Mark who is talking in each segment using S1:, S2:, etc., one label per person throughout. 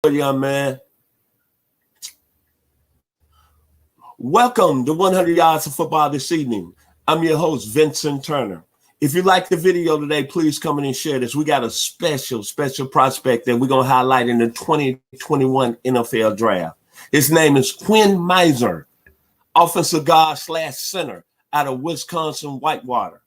S1: young man. Welcome to 100 Yards of Football this evening. I'm your host, Vincent Turner. If you like the video today, please come in and share this. We got a special prospect that we're going to highlight in the 2021 NFL Draft. His name is Quinn Meinerz, offensive guard / center out of Wisconsin, Whitewater.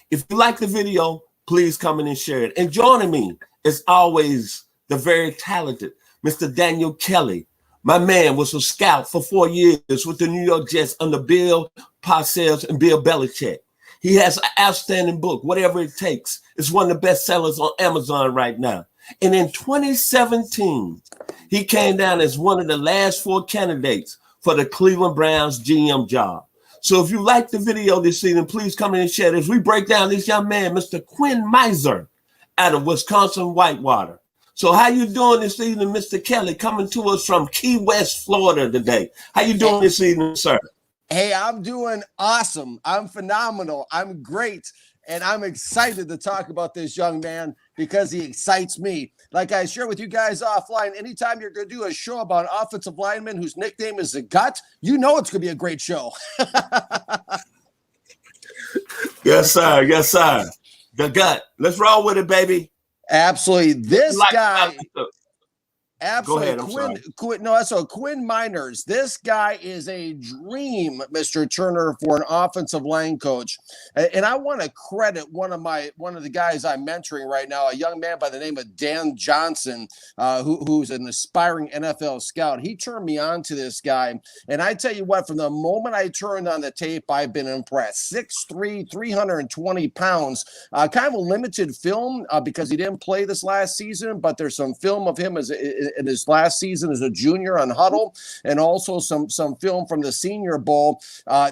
S1: If you like the video, please come in and share it. And joining me, as always, the very talented Mr. Daniel Kelly. My man was a scout for 4 years with the New York Jets under Bill Parcells and Bill Belichick. He has an outstanding book, Whatever It Takes. It's one of the best sellers on Amazon right now. And in 2017, he came down as one of the last 4 candidates for the Cleveland Browns GM job. So if you like the video this evening, please come in and share this. We break down this young man, Mr. Quinn Meinerz, out of Wisconsin, Whitewater. So how you doing this evening, Mr. Kelly, coming to us from Key West, Florida today? How you doing this evening, sir?
S2: Hey, I'm doing awesome. I'm phenomenal. I'm great. And I'm excited to talk about this young man because he excites me. Like I share with you guys offline, anytime you're going to do a show about an offensive lineman whose nickname is the Gut, you know it's going to be a great show.
S1: Yes, sir. Yes, sir. The Gut. Let's roll with it, baby.
S2: Absolutely. This guy.
S1: Absolutely.
S2: Go ahead, Quinn Meinerz. This guy is a dream, Mr. Turner, for an offensive line coach. And I want to credit one of the guys I'm mentoring right now, a young man by the name of Dan Johnson, who's an aspiring NFL scout. He turned me on to this guy. And I tell you what, from the moment I turned on the tape, I've been impressed. 6'3", 320 pounds, kind of a limited film because he didn't play this last season, but there's some film of him in his last season as a junior on Huddle, and also some film from the Senior Bowl.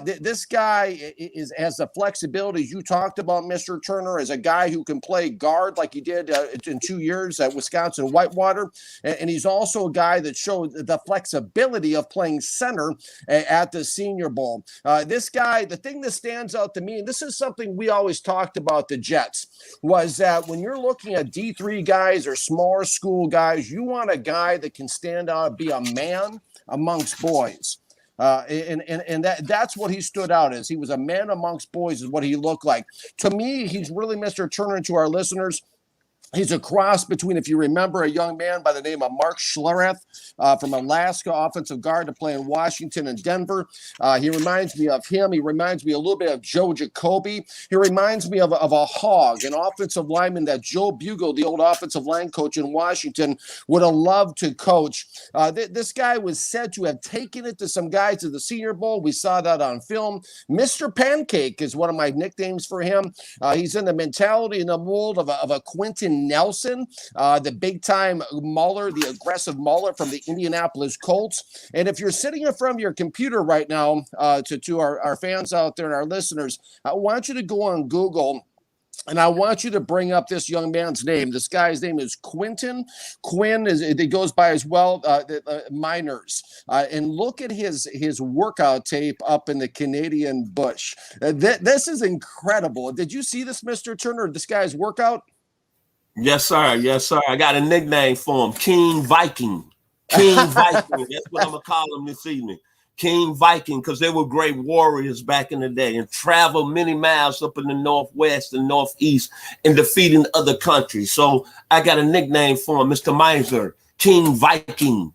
S2: This guy has the flexibility you talked about, Mr. Turner, as a guy who can play guard like he did in 2 years at Wisconsin Whitewater, and he's also a guy that showed the flexibility of playing center at the Senior Bowl. This guy, the thing that stands out to me, and this is something we always talked about the Jets, was that when you're looking at D3 guys or smaller school guys, you want a guy that can stand out and be a man amongst boys. And that's what he stood out as. He was a man amongst boys is what he looked like. To me, he's really, Mr. Turner, to our listeners, he's a cross between, if you remember, a young man by the name of Mark Schlereth from Alaska, offensive guard to play in Washington and Denver. He reminds me of him. He reminds me a little bit of Joe Jacoby. He reminds me of a hog, an offensive lineman that Joe Bugle, the old offensive line coach in Washington, would have loved to coach. This guy was said to have taken it to some guys to the Senior Bowl. We saw that on film. Mr. Pancake is one of my nicknames for him. He's in the mentality and the mold of a Quentin Nelson, the big-time mauler, the aggressive mauler from the Indianapolis Colts. And if you're sitting in front of your computer right now, to our fans out there and our listeners, I want you to go on Google, and I want you to bring up this young man's name. This guy's name is Quentin. Quinn it goes by as well, Meinerz. And look at his workout tape up in the Canadian bush. This is incredible. Did you see this, Mr. Turner? This guy's workout?
S1: Yes, sir. Yes, sir. I got a nickname for him, King Viking. King Viking. That's what I'm going to call him this evening. King Viking, because they were great warriors back in the day and traveled many miles up in the Northwest and Northeast and defeating other countries. So I got a nickname for him, Mr. Meinerz, King Viking.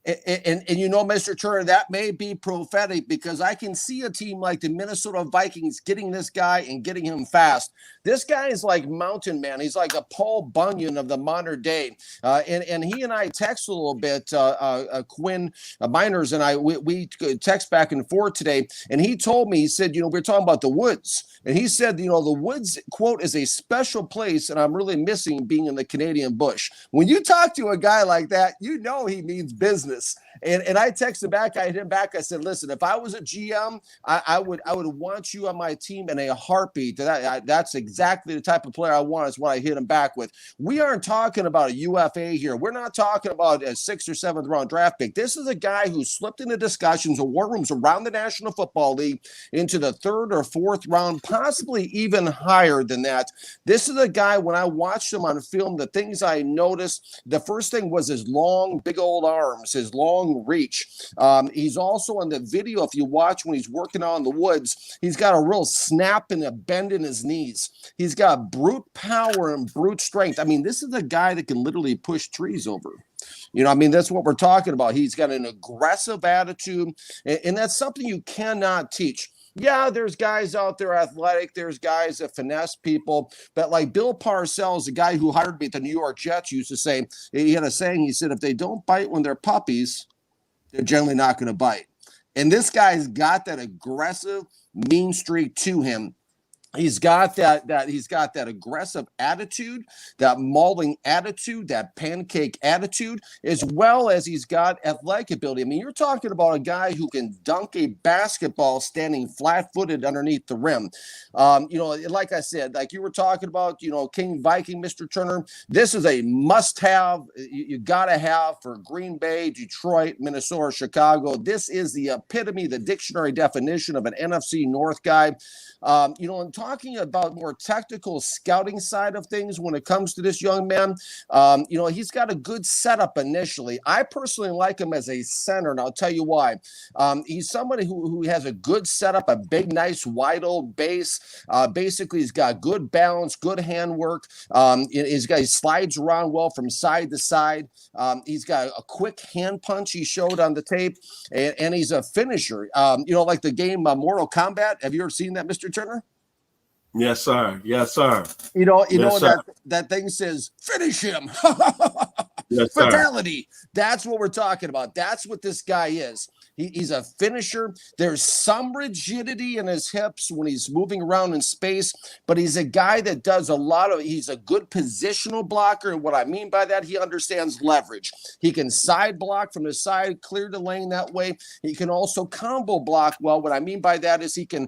S2: And you know, Mr. Turner, that may be prophetic because I can see a team like the Minnesota Vikings getting this guy and getting him fast. This guy is like Mountain Man. He's like a Paul Bunyan of the modern day. And he and I text a little bit, Quinn Meinerz and I, we text back and forth today. And he told me, he said, you know, we're talking about the woods. And he said, you know, the woods, quote, is a special place. And I'm really missing being in the Canadian bush. When you talk to a guy like that, you know he means business. this. And I texted back, I hit him back. I said, listen, if I was a GM, I would want you on my team in a heartbeat. That's exactly the type of player I want, is what I hit him back with. We aren't talking about a UFA here. We're not talking about a 6th or 7th round draft pick. This is a guy who slipped into discussions or war rooms around the National Football League into the 3rd or 4th round, possibly even higher than that. This is a guy, when I watched him on film, the things I noticed, the first thing was his long, big old arms, his long reach. He's also on the video, if you watch when he's working out in the woods, he's got a real snap and a bend in his knees. He's got brute power and brute strength. I mean, this is a guy that can literally push trees over. You know, I mean, that's what we're talking about. He's got an aggressive attitude, and that's something you cannot teach. Yeah, there's guys out there athletic. There's guys that finesse people. But like Bill Parcells, the guy who hired me at the New York Jets, used to say, he had a saying, he said, if they don't bite when they're puppies, they're generally not going to bite. And this guy's got that aggressive, mean streak to him. He's got that aggressive attitude, that mauling attitude, that pancake attitude, as well as he's got athletic ability. I mean, you're talking about a guy who can dunk a basketball standing flat-footed underneath the rim. You know, like I said, like you were talking about, you know, King Viking, Mr. Turner, this is a must-have. You got to have for Green Bay, Detroit, Minnesota, Chicago. This is the epitome, the dictionary definition of an NFC North guy. You know, and talking about more technical scouting side of things when it comes to this young man, you know, he's got a good setup initially. I personally like him as a center, and I'll tell you why. He's somebody who has a good setup, a big, nice, wide old base. Basically, he's got good balance, good handwork. He slides around well from side to side. He's got a quick hand punch he showed on the tape, and he's a finisher. You know, like the game Mortal Kombat. Have you ever seen that, Mr. Turner?
S1: Yes, sir. Yes, sir.
S2: You know
S1: sir.
S2: that thing says finish him.
S1: Yes,
S2: Fatality. That's what we're talking about. That's what this guy is. He's a finisher. There's some rigidity in his hips when he's moving around in space, but he's a guy that does he's a good positional blocker. And what I mean by that, he understands leverage. He can side block from the side, clear the lane that way. He can also combo block. Well, what I mean by that is he can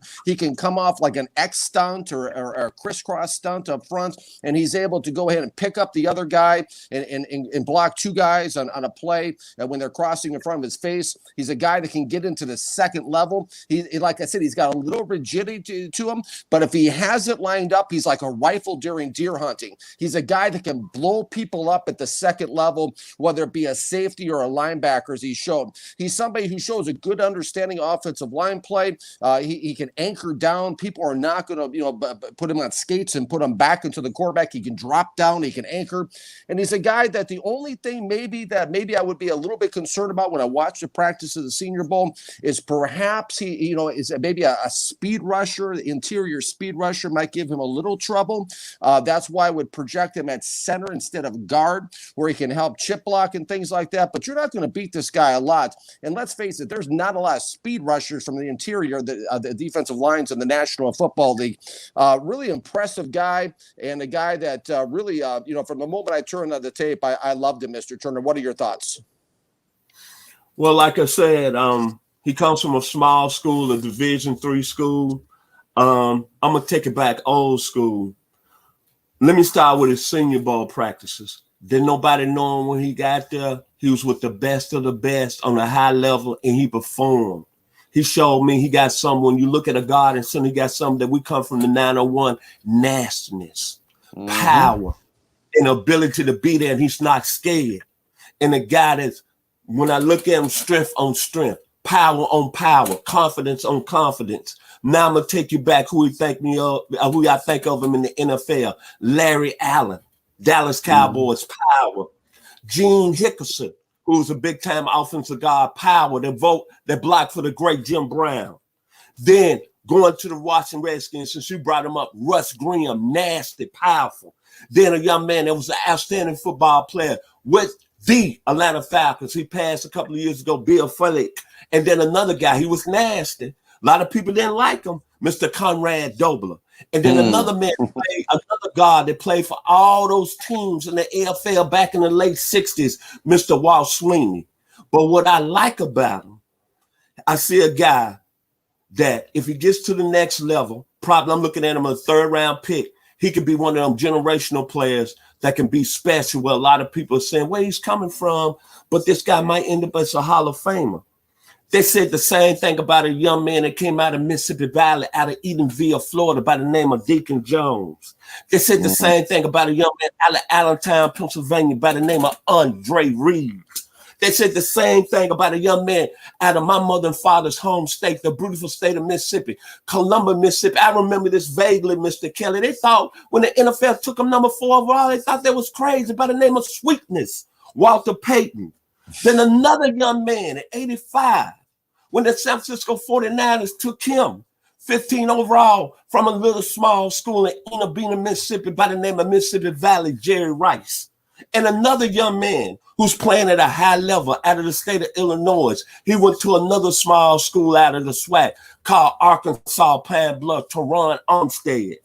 S2: come off like an X stunt or a crisscross stunt up front, and he's able to go ahead and pick up the other guy and block 2 guys on a play when they're crossing in front of his face. He's a guy that can get into the second level. He like I said, he's got a little rigidity to him, but if he has it lined up, he's like a rifle during deer hunting. He's a guy that can blow people up at the second level, whether it be a safety or a linebacker, as he showed. He's somebody who shows a good understanding of offensive line play. He can anchor down. People are not going to, put him on skates and put him back into the quarterback. He can drop down. He can anchor. And he's a guy that the only thing maybe I would be a little bit concerned about when I watch the practice of the Senior Bowl is perhaps he, is maybe a speed rusher, interior speed rusher might give him a little trouble. That's why I would project him at center instead of guard, where he can help chip block and things like that. But you're not going to beat this guy a lot. And let's face it, there's not a lot of speed rushers from the interior, the defensive lines in the National Football League. Really impressive guy, and a guy that really, from the moment I turned on the tape, I loved him, Mr. Turner. What are your thoughts?
S1: Well, like I said, he comes from a small school, a Division III school. I'm going to take it back old school. Let me start with his Senior Bowl practices. Didn't nobody know him when he got there. He was with the best of the best on a high level, and he performed. He showed me he got some, when you look at a guard and center, he got something that we come from the 901, nastiness, power, and ability to be there, and he's not scared. And the guy that's, when I look at him, strength on strength, power on power, confidence on confidence. Now I'm going to take you back who I think of him in the NFL. Larry Allen, Dallas Cowboys, power. Gene Hickerson, who's a big-time offensive guard, power, that blocked for the great Jim Brown. Then going to the Washington Redskins, since you brought him up, Russ Graham, nasty, powerful. Then a young man that was an outstanding football player with the Atlanta Falcons. He passed a couple of years ago, Bill Felick. And then another guy, he was nasty. A lot of people didn't like him, Mr. Conrad Dobler. And then another man, another guard that played for all those teams in the AFL back in the late 60s, Mr. Walt Sweeney. But what I like about him, I see a guy that if he gets to the next level, probably I'm looking at him a 3rd-round pick. He could be one of them generational players that can be special. Where a lot of people are saying where he's coming from, but this guy might end up as a Hall of Famer. They said the same thing about a young man that came out of Mississippi Valley, out of Edenville, Florida, by the name of Deacon Jones. They said the same thing about a young man out of Allentown, Pennsylvania, by the name of Andre Reed. They said the same thing about a young man out of my mother and father's home state, the beautiful state of Mississippi, Columbus, Mississippi. I remember this vaguely, Mr. Kelly. They thought when the NFL took him number 4 overall, they thought that was crazy, by the name of Sweetness, Walter Payton. Then another young man at 85, when the San Francisco 49ers took him 15 overall from a little small school in Enna Bena, Mississippi, by the name of Mississippi Valley, Jerry Rice. And another young man who's playing at a high level out of the state of Illinois. He went to another small school out of the SWAC called Arkansas Pine Bluff, Teron Armstead.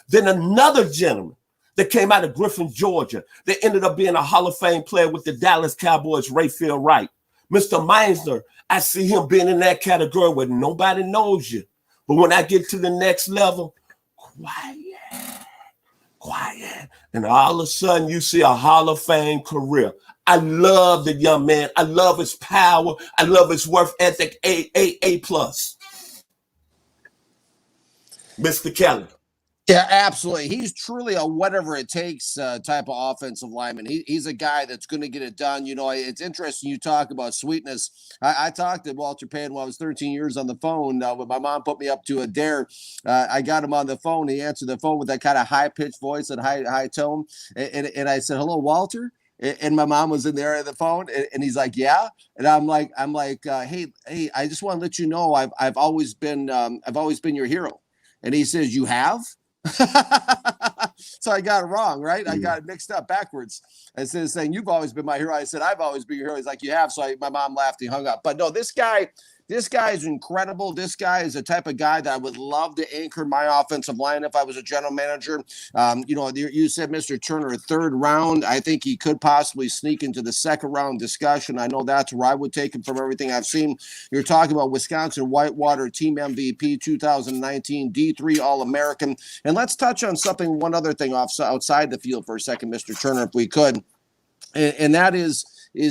S1: Then another gentleman that came out of Griffin, Georgia, that ended up being a Hall of Fame player with the Dallas Cowboys, Rayfield Wright. Mr. Meinerz, I see him being in that category where nobody knows you. But when I get to the next level, quiet. And all of a sudden you see a Hall of Fame career. I love the young man. I love his power. I love his work ethic, A+. Mr. Kelly.
S2: Yeah, absolutely. He's truly a whatever it takes type of offensive lineman. He's a guy that's going to get it done. You know, it's interesting you talk about Sweetness. I talked to Walter Payton while I was 13 years on the phone. When my mom put me up to a dare, I got him on the phone. He answered the phone with that kind of high-pitched voice and high tone. And I said, "Hello, Walter." And my mom was in there on the phone, and he's like, "Yeah." And I'm like, hey, I just want to let you know I've always been your hero. And he says, "You have?" So I got it wrong, right? I got it mixed up backwards. Instead of saying, "You've always been my hero," I said, "I've always been your hero." He's like, "You have." So my mom laughed and hung up. But no, this guy is incredible. This guy is the type of guy that I would love to anchor my offensive line if I was a general manager. You know, you said Mr. Turner, 3rd round. I think he could possibly sneak into the 2nd round discussion. I know that's where I would take him from everything I've seen. You're talking about Wisconsin Whitewater team MVP 2019, D3 All-American. And let's touch on one other thing outside the field for a second, Mr. Turner, if we could. And that is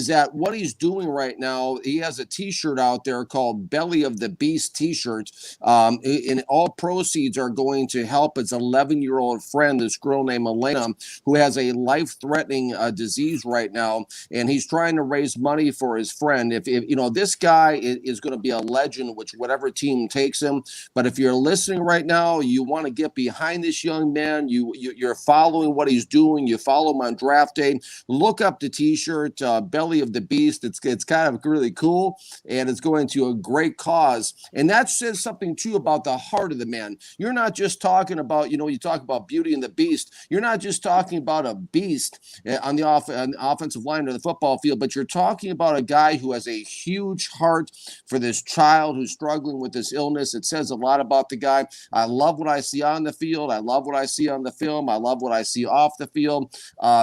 S2: that what he's doing right now, he has a T-shirt out there called Belly of the Beast T-shirt, and all proceeds are going to help his 11-year-old friend, this girl named Elena, who has a life-threatening disease right now, and he's trying to raise money for his friend. If you know, this guy is going to be a legend, whatever team takes him. But if you're listening right now, you want to get behind this young man. You're following what he's doing. You follow him on draft day. Look up the T-shirt. Belly of the Beast. It's kind of really cool, and it's going to a great cause. And that says something too about the heart of the man. You're not just talking about, you know, you talk about Beauty and the Beast. You're not just talking about a beast on the offensive line or the football field, but you're talking about a guy who has a huge heart for this child who's struggling with this illness. It says a lot about the guy. I love what I see on the field. I love what I see on the film. I love what I see off the field.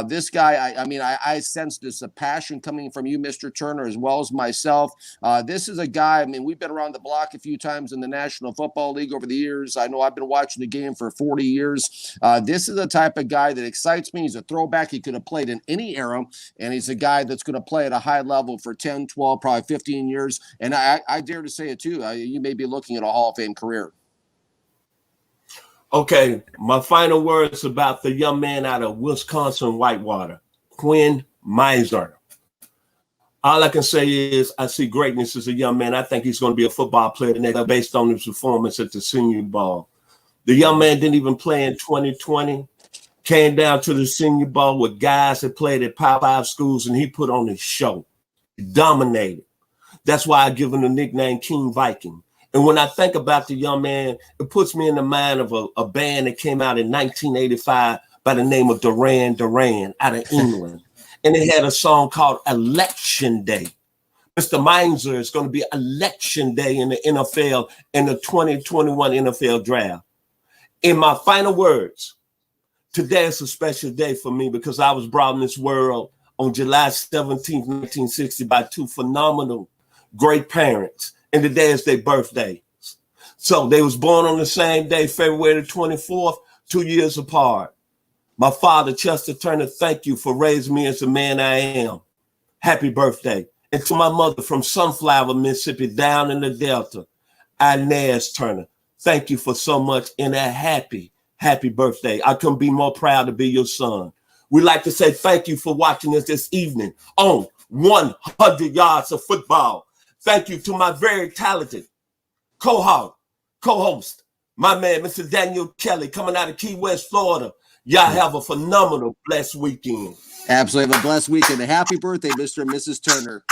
S2: This guy, I sense this a passion coming from you, Mr. Turner, as well as myself. This is a guy, I mean, we've been around the block a few times in the National Football League over the years. I know I've been watching the game for 40 years. This is the type of guy that excites me. He's a throwback. He could have played in any era, and he's a guy that's going to play at a high level for 10, 12, probably 15 years. And I dare to say it too. You may be looking at a Hall of Fame career.
S1: Okay, my final words about the young man out of Wisconsin Whitewater, Quinn Meinerz. All I can say is I see greatness as a young man. I think he's going to be a football player next based on his performance at the Senior Bowl. The young man didn't even play in 2020, came down to the Senior Bowl with guys that played at Power 5 schools, and he put on his show. He dominated. That's why I give him the nickname King Viking. And when I think about the young man, it puts me in the mind of a band that came out in 1985 by the name of Duran Duran out of England. And they had a song called Election Day. Mr. Meinerz is going to be Election Day in the NFL in the 2021 NFL Draft. In my final words, today is a special day for me because I was brought in this world on July 17th, 1960 by two phenomenal great parents. And today is their birthday. So they was born on the same day, February the 24th, 2 years apart. My father, Chester Turner, thank you for raising me as the man I am. Happy birthday. And to my mother from Sunflower, Mississippi, down in the Delta, Inez Turner, thank you for so much and a happy birthday. I couldn't be more proud to be your son. We'd like to say thank you for watching us this evening on 100 Yards of Football. Thank you to my very talented co-host, my man, Mr. Daniel Kelly, coming out of Key West, Florida. Y'all have a phenomenal, blessed weekend.
S2: Absolutely. Have a blessed weekend. A happy birthday, Mr. and Mrs. Turner.